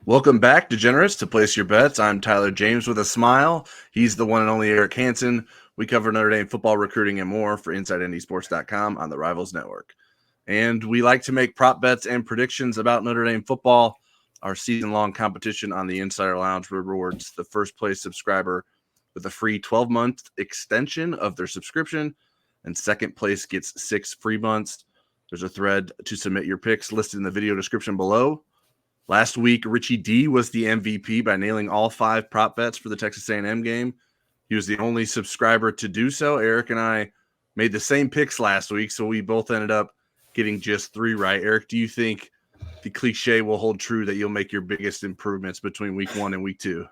Welcome back, degenerates, to Place Your Bets. I'm Tyler James with a smile. He's the one and only Eric Hansen. We cover Notre Dame football, recruiting, and more for InsideNDSports.com on the Rivals Network. And we like to make prop bets and predictions about Notre Dame football. Our season-long competition on the Insider Lounge rewards the first-place subscriber with a free 12-month extension of their subscription, and second place gets 6 free months. There's a thread to submit your picks listed in the video description below. Last week, Richie D was the MVP by nailing all 5 prop bets for the Texas A&M game. He was the only subscriber to do so. Eric and I made the same picks last week, so we both ended up getting just 3 right. Eric, do you think the cliche will hold true that you'll make your biggest improvements between week 1 and week 2?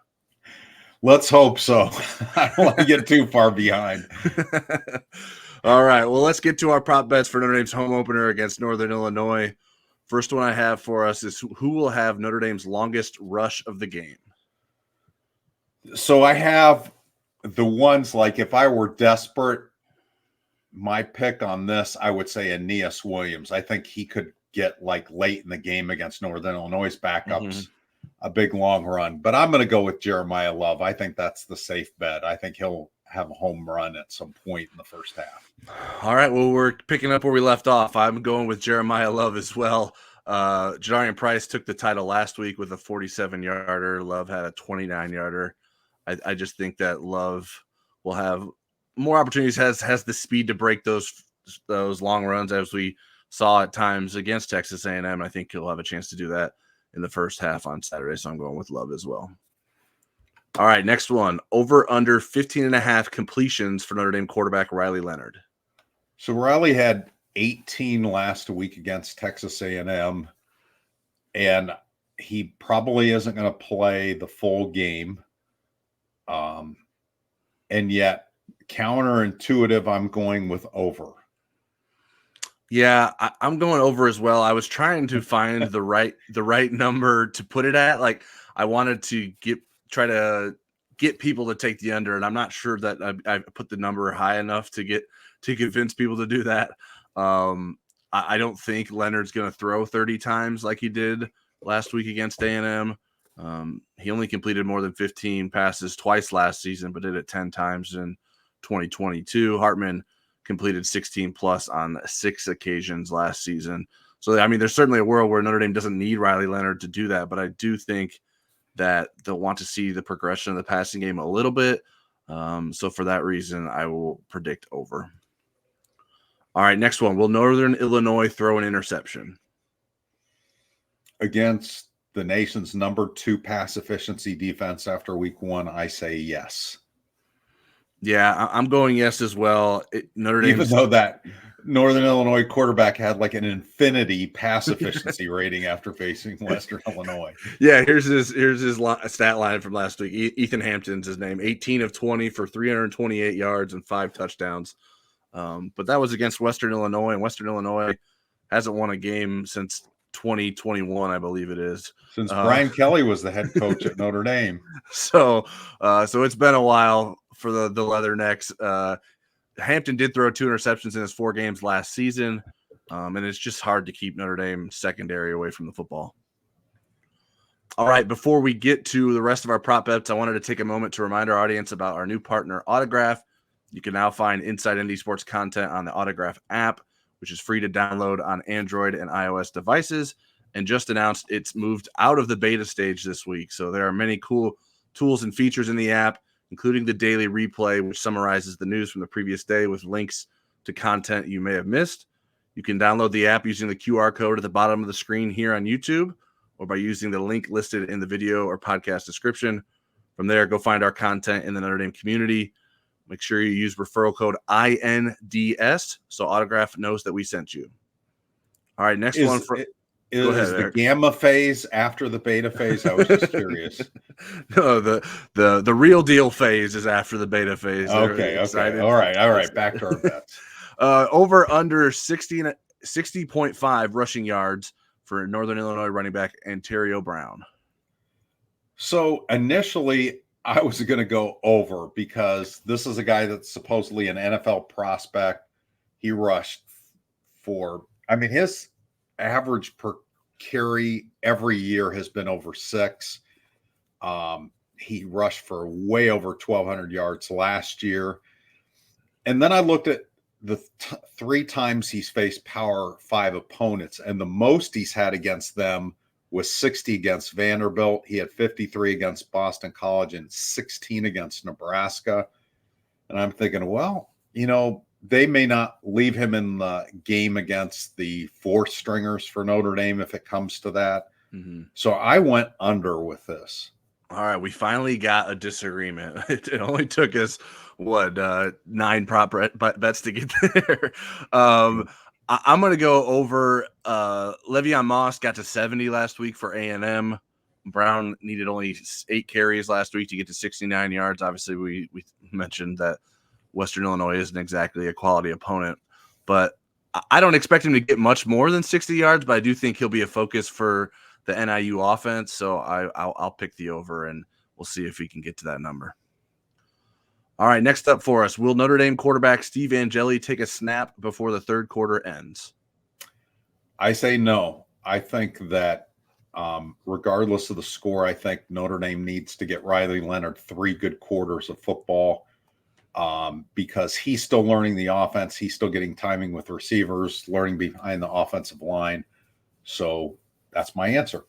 Let's hope so. I don't want to get too far behind. All right, well, let's get to our prop bets for Notre Dame's home opener against Northern Illinois. First one I have for us is who will have Notre Dame's longest rush of the game? So I have the ones, like if I were desperate, my pick on this, I would say Aeneas Williams. I think he could get like late in the game against Northern Illinois' backups, a big long run. But I'm going to go with Jeremiah Love. I think that's the safe bet. I think he'll have a home run at some point in the first half. All right, well, we're picking up where we left off. I'm going with Jeremiah Love as well. Jadarian Price took the title last week with a 47-yarder. Love had a 29-yarder. I just think that Love will have more opportunities, has the speed to break those long runs, as we saw at times against Texas A&M. I think he'll have a chance to do that in the first half on Saturday, so I'm going with Love as well. All right, next one. Over under 15.5 completions for Notre Dame quarterback Riley Leonard. So Riley had 18 last week against Texas A&M, and he probably isn't going to play the full game. And yet, counterintuitive, I'm going with over. Yeah, I'm going over as well. I was trying to find the right number to put it at. Like, I wanted to try to get people to take the under, and I'm not sure that I put the number high enough to convince people to do that. I don't think Leonard's going to throw 30 times like he did last week against A&M. He only completed more than 15 passes twice last season, but did it 10 times in 2022. Hartman completed 16 plus on 6 occasions last season. So, I mean, there's certainly a world where Notre Dame doesn't need Riley Leonard to do that, but I do think that they'll want to see the progression of the passing game a little bit. So for that reason, I will predict over. All right, next one. Will Northern Illinois throw an interception? Against the nation's number 2 pass efficiency defense after week 1, I say yes. Yeah, I'm going yes as well. Notre Dame, even though that Northern Illinois quarterback had like an infinity pass efficiency rating after facing Western Illinois. Yeah, here's his stat line from last week. Ethan Hampton's his name. 18 of 20 for 328 yards and 5 touchdowns. But that was against Western Illinois, and Western Illinois hasn't won a game since 2021, I believe it is. Since Brian Kelly was the head coach at Notre Dame. So it's been a while for the Leathernecks. Hampton did throw 2 interceptions in his 4 games last season, and it's just hard to keep Notre Dame secondary away from the football. All right, before we get to the rest of our prop bets, I wanted to take a moment to remind our audience about our new partner, Autograph. You can now find Inside ND Sports content on the Autograph app, which is free to download on Android and iOS devices, and just announced it's moved out of the beta stage this week. So there are many cool tools and features in the app, including the daily replay, which summarizes the news from the previous day with links to content you may have missed. You can download the app using the QR code at the bottom of the screen here on YouTube, or by using the link listed in the video or podcast description. From there, go find our content in the Notre Dame community. Make sure you use referral code INDS so Autograph knows that we sent you. All right, next one. Is the gamma phase after the beta phase? I was just curious. No, the real deal phase is after the beta phase. Okay. All right. Back to our bets. Over under 60.5 rushing yards for Northern Illinois running back Antario Brown. So initially, I was going to go over because this is a guy that's supposedly an NFL prospect. He rushed for, his average per carry every year has been over 6. He rushed for way over 1,200 yards last year. And then I looked at the 3 times he's faced Power 5 opponents, and the most he's had against them was 60 against Vanderbilt. He had 53 against Boston College and 16 against Nebraska. And I'm thinking, well, they may not leave him in the game against the 4 stringers for Notre Dame if it comes to that. Mm-hmm. So I went under with this. All right, we finally got a disagreement. It only took us 9 prop bets to get there. I'm going to go over. Le'Veon Moss got to 70 last week for A&M. Brown needed only 8 carries last week to get to 69 yards. Obviously, we mentioned that Western Illinois isn't exactly a quality opponent, but I don't expect him to get much more than 60 yards, but I do think he'll be a focus for the NIU offense. So I'll pick the over, and we'll see if we can get to that number. All right, next up for us, will Notre Dame quarterback Steve Angeli take a snap before the third quarter ends? I say no. I think that regardless of the score, I think Notre Dame needs to get Riley Leonard 3 good quarters of football because he's still learning the offense. He's still getting timing with receivers, learning behind the offensive line. So that's my answer.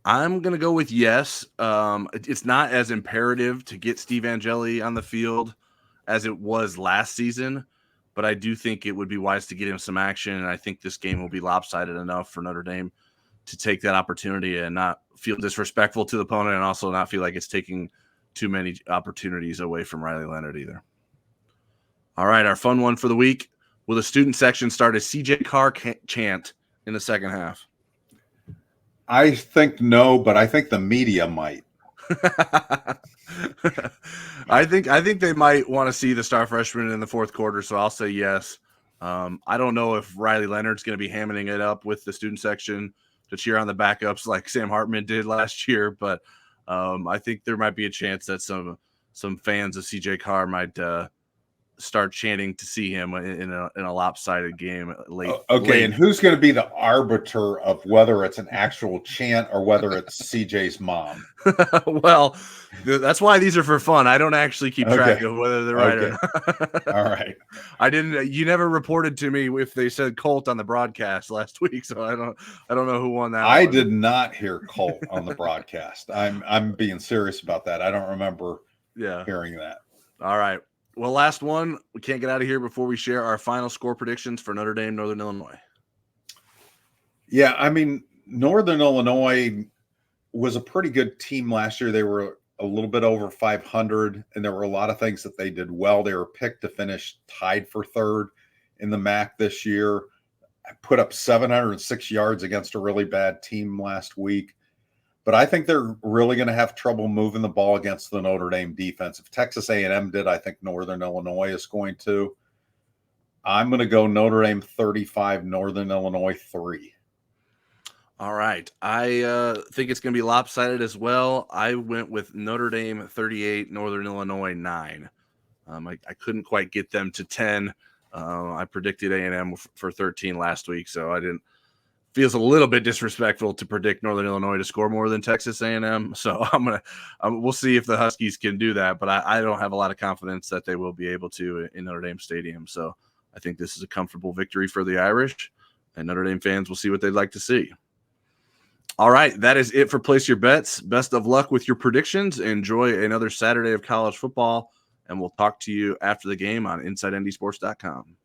I'm going to go with yes. It's not as imperative to get Steve Angeli on the field as it was last season, but I do think it would be wise to get him some action, and I think this game will be lopsided enough for Notre Dame to take that opportunity and not feel disrespectful to the opponent and also not feel like it's taking too many opportunities away from Riley Leonard either. All right, our fun one for the week. Will the student section start a CJ Carr chant in the second half? I think no, but I think the media might. I think they might want to see the star freshman in the fourth quarter, so I'll say yes. I don't know if Riley Leonard's going to be hamming it up with the student section to cheer on the backups like Sam Hartman did last year, but I think there might be a chance that some fans of CJ Carr might start chanting to see him in a lopsided game late. Okay, and who's going to be the arbiter of whether it's an actual chant or whether it's CJ's mom? Well, that's why these are for fun. I don't actually keep track of whether they're right or not. All right. You never reported to me if they said Colt on the broadcast last week, so I don't know who won that. I did not hear Colt on the broadcast. I'm being serious about that. I don't remember hearing that. All right. Well, last one. We can't get out of here before we share our final score predictions for Notre Dame, Northern Illinois. Yeah, I mean, Northern Illinois was a pretty good team last year. They were a little bit over 500, and there were a lot of things that they did well. They were picked to finish tied for 3rd in the MAC this year. I put up 706 yards against a really bad team last week. But I think they're really going to have trouble moving the ball against the Notre Dame defense. If Texas A&M did, I think Northern Illinois is going to. I'm going to go Notre Dame 35, Northern Illinois 3. All right. I think it's going to be lopsided as well. I went with Notre Dame 38, Northern Illinois 9. I couldn't quite get them to 10. I predicted A&M for 13 last week, so I didn't. Feels a little bit disrespectful to predict Northern Illinois to score more than Texas A&M. So we'll see if the Huskies can do that, but I don't have a lot of confidence that they will be able to in Notre Dame Stadium. So I think this is a comfortable victory for the Irish, and Notre Dame fans will see what they'd like to see. All right, that is it for Place Your Bets. Best of luck with your predictions. Enjoy another Saturday of college football, and we'll talk to you after the game on InsideNDSports.com.